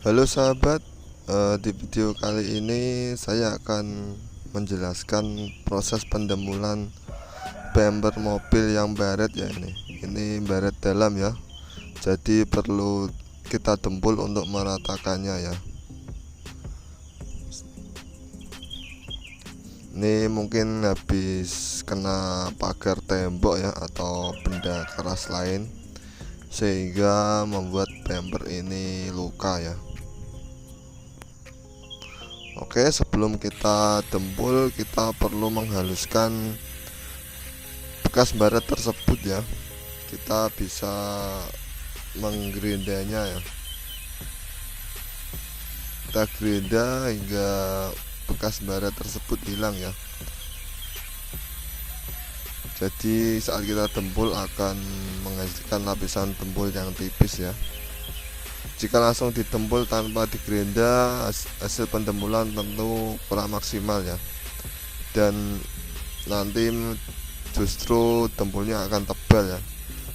Halo sahabat, di video kali ini saya akan menjelaskan proses pendemulan bumper mobil yang baret ya. Ini baret dalam ya, jadi perlu kita dempul untuk meratakannya ya. Ini mungkin habis kena pagar tembok ya, atau benda keras lain, sehingga membuat bumper ini luka ya. Oke, sebelum kita dempul, kita perlu menghaluskan bekas baret tersebut ya. Kita bisa menggerindanya ya. Kita gerinda hingga bekas baret tersebut hilang ya. Jadi saat kita dempul akan menghasilkan lapisan dempul yang tipis ya. Jika langsung ditempul tanpa digerinda, hasil pendempulan tentu kurang maksimal ya, dan nanti justru dempulnya akan tebal ya,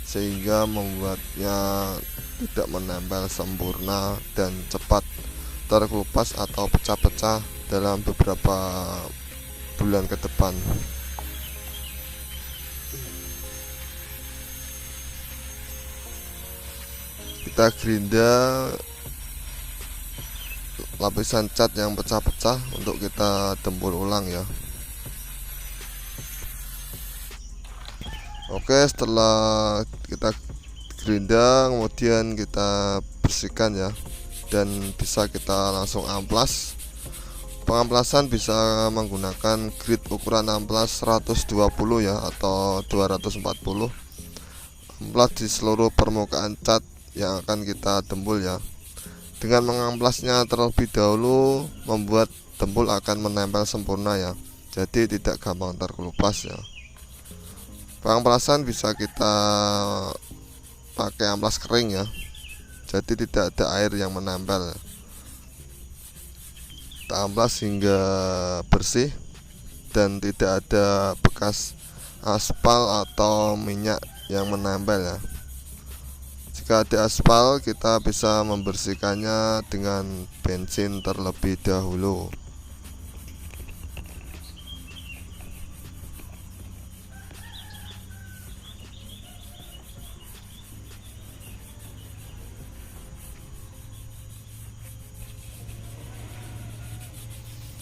sehingga membuatnya tidak menempel sempurna dan cepat terkelupas atau pecah-pecah dalam beberapa bulan ke depan. Kita gerinda lapisan cat yang pecah-pecah untuk kita dempul ulang ya. Oke, setelah kita gerinda, kemudian kita bersihkan ya, dan bisa kita langsung amplas. Pengamplasan bisa menggunakan grit ukuran amplas 120 ya, atau 240. Amplas di seluruh permukaan cat yang akan kita dempul ya. Dengan mengamplasnya terlebih dahulu, membuat dempul akan menempel sempurna ya, jadi tidak gampang terkelupas ya. Pengamplasan bisa kita pakai amplas kering ya, jadi tidak ada air yang menempel. Kita amplas hingga bersih dan tidak ada bekas aspal atau minyak yang menempel ya. Jika ada aspal, kita bisa membersihkannya dengan bensin terlebih dahulu.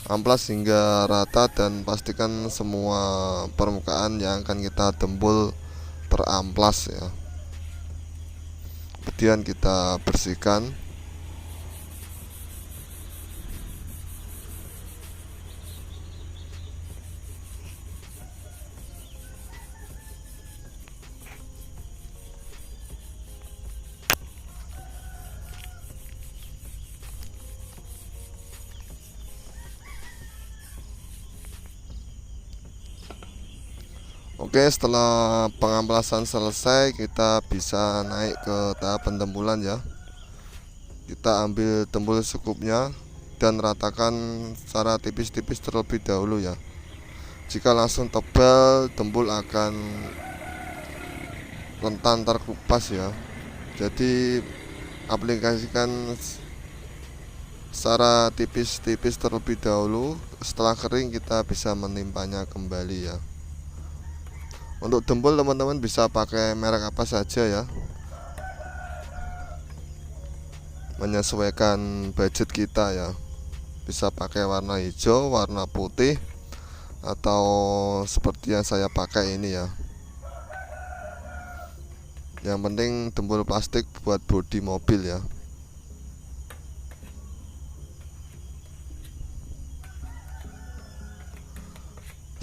Amplas hingga rata dan pastikan semua permukaan yang akan kita dempul teramplas ya. Kemudian kita bersihkan. Oke, setelah pengamplasan selesai, kita bisa naik ke tahap pendempulan ya. Kita ambil dempul secukupnya dan ratakan secara tipis-tipis terlebih dahulu ya. Jika langsung tebal, dempul akan rentan terkelupas ya. Jadi aplikasikan secara tipis-tipis terlebih dahulu. Setelah kering, kita bisa menimpanya kembali ya. Untuk dempul teman-teman bisa pakai merek apa saja ya, menyesuaikan budget kita ya. Bisa pakai warna hijau, warna putih, atau seperti yang saya pakai ini ya. Yang penting dempul plastik buat bodi mobil ya.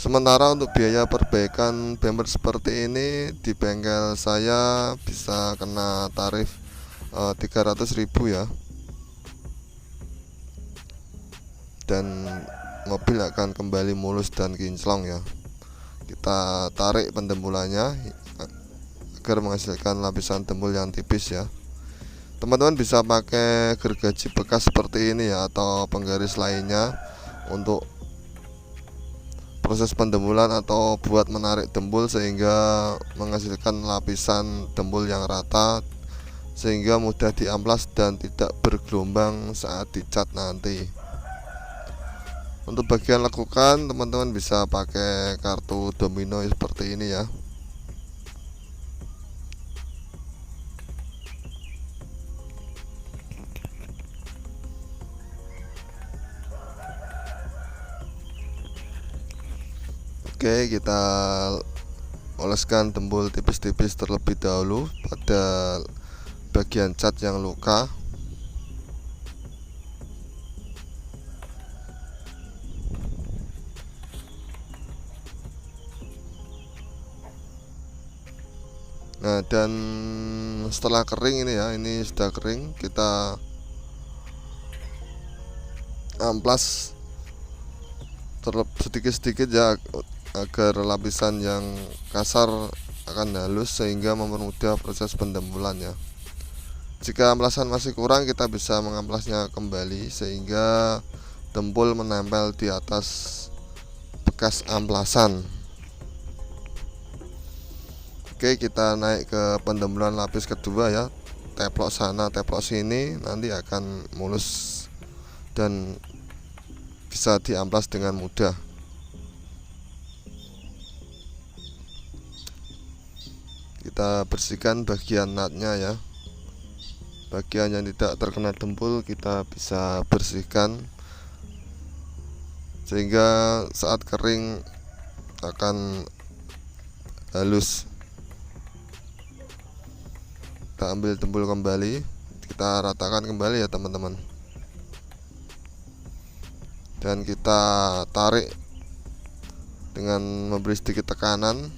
Sementara untuk biaya perbaikan bumper seperti ini di bengkel saya bisa kena tarif 300.000 ya, dan mobil akan kembali mulus dan kinclong ya. Kita tarik pendempulannya agar menghasilkan lapisan dempul yang tipis ya. Teman-teman bisa pakai gergaji bekas seperti ini ya, atau penggaris lainnya untuk proses pendempulan atau buat menarik dempul, sehingga menghasilkan lapisan dempul yang rata sehingga mudah diamplas dan tidak bergelombang saat dicat nanti. Untuk bagian lekukan teman-teman bisa pakai kartu domino seperti ini ya. Oke, kita oleskan tembul tipis-tipis terlebih dahulu pada bagian cat yang luka. Nah, dan setelah kering ini ya, ini sudah kering, kita amplas sedikit-sedikit ya, agar lapisan yang kasar akan halus sehingga mempermudah proses pendembulan ya. Jika amplasan masih kurang, kita bisa mengamplasnya kembali sehingga tembul menempel di atas bekas amplasan. Oke, kita naik ke pendembulan lapis kedua ya. Teplok sana, teplok sini, nanti akan mulus dan bisa diamplas dengan mudah. Kita bersihkan bagian natnya ya. Bagian yang tidak terkena tembul kita bisa bersihkan sehingga saat kering akan halus. Kita ambil tembul kembali, kita ratakan kembali ya teman-teman, dan kita tarik dengan memberi sedikit tekanan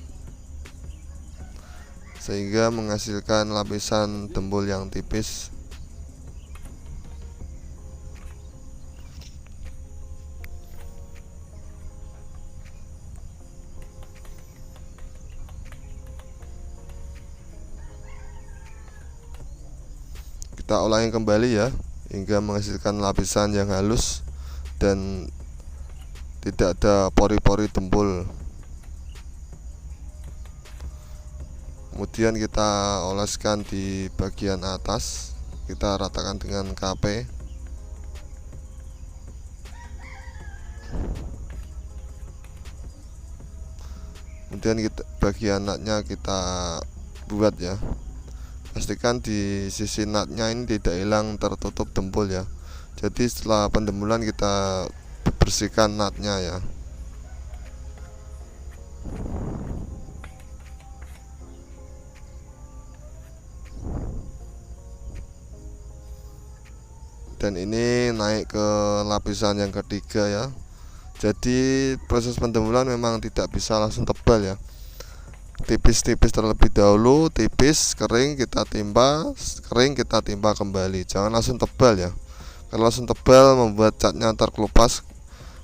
sehingga menghasilkan lapisan tembul yang tipis. Kita ulangi kembali ya hingga menghasilkan lapisan yang halus dan tidak ada pori-pori tembul. Kemudian kita oleskan di bagian atas, kita ratakan dengan KP. Kemudian bagian natnya kita buat ya. Pastikan di sisi natnya ini tidak hilang tertutup tembul ya. Jadi setelah pendembulan kita bersihkan natnya ya. Dan ini naik ke lapisan yang ketiga ya. Jadi proses pendembulan memang tidak bisa langsung tebal ya. Tipis-tipis terlebih dahulu, tipis, kering kita timpa, kering kita timpa kembali. Jangan langsung tebal ya. Kalau langsung tebal membuat catnya terkelupas,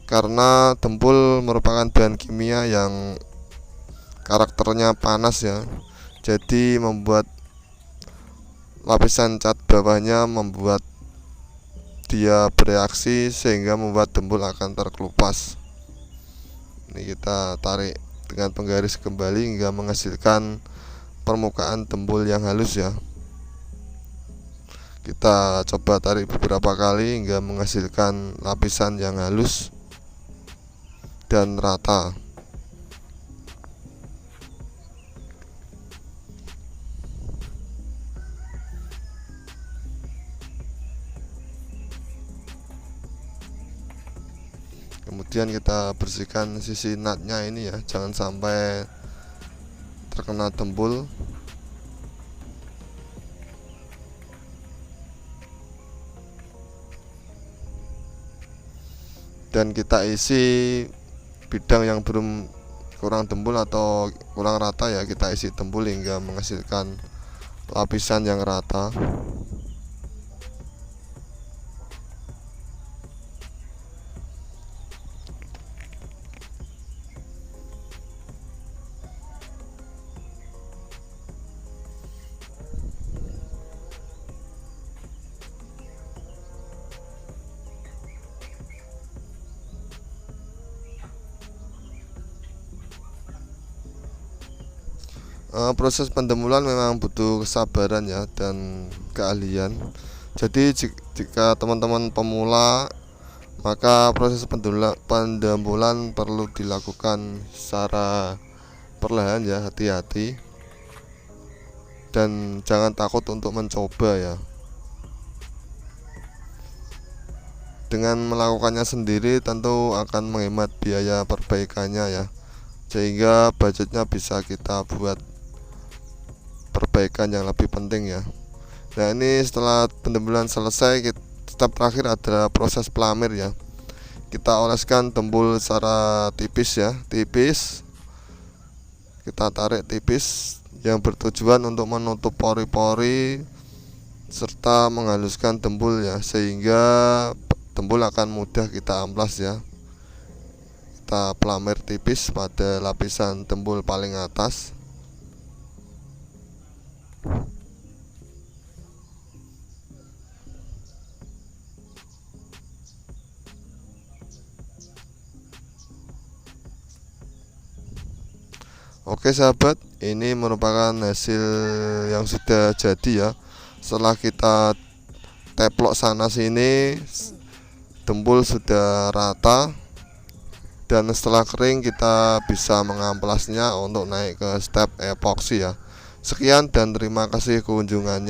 karena tembul merupakan bahan kimia yang karakternya panas ya. Jadi membuat lapisan cat bawahnya membuat dia bereaksi sehingga membuat tembul akan terkelupas. Ini kita tarik dengan penggaris kembali hingga menghasilkan permukaan tembul yang halus ya. Kita coba tarik beberapa kali hingga menghasilkan lapisan yang halus dan rata. Kemudian kita bersihkan sisi natnya ini ya, jangan sampai terkena tembul. Dan kita isi bidang yang belum kurang tembul atau kurang rata ya, kita isi tembul hingga menghasilkan lapisan yang rata. Proses pendemulan memang butuh kesabaran ya dan keahlian. Jadi jika teman-teman pemula, maka proses pendemulan perlu dilakukan secara perlahan ya, hati-hati, dan jangan takut untuk mencoba ya. Dengan melakukannya sendiri tentu akan menghemat biaya perbaikannya ya, sehingga budgetnya bisa kita buat perbaikan yang lebih penting ya. Nah, ini setelah pendemulan selesai, step terakhir adalah proses pelamir ya. Kita oleskan tembul secara tipis ya, tipis. Kita tarik tipis yang bertujuan untuk menutup pori-pori serta menghaluskan tembul ya, sehingga tembul akan mudah kita amplas ya. Kita pelamir tipis pada lapisan tembul paling atas. Oke sahabat, ini merupakan hasil yang sudah jadi ya. Setelah kita teplok sana sini, tembul sudah rata, dan setelah kering kita bisa mengamplasnya untuk naik ke step epoksi ya. Sekian dan terima kasih kunjungannya.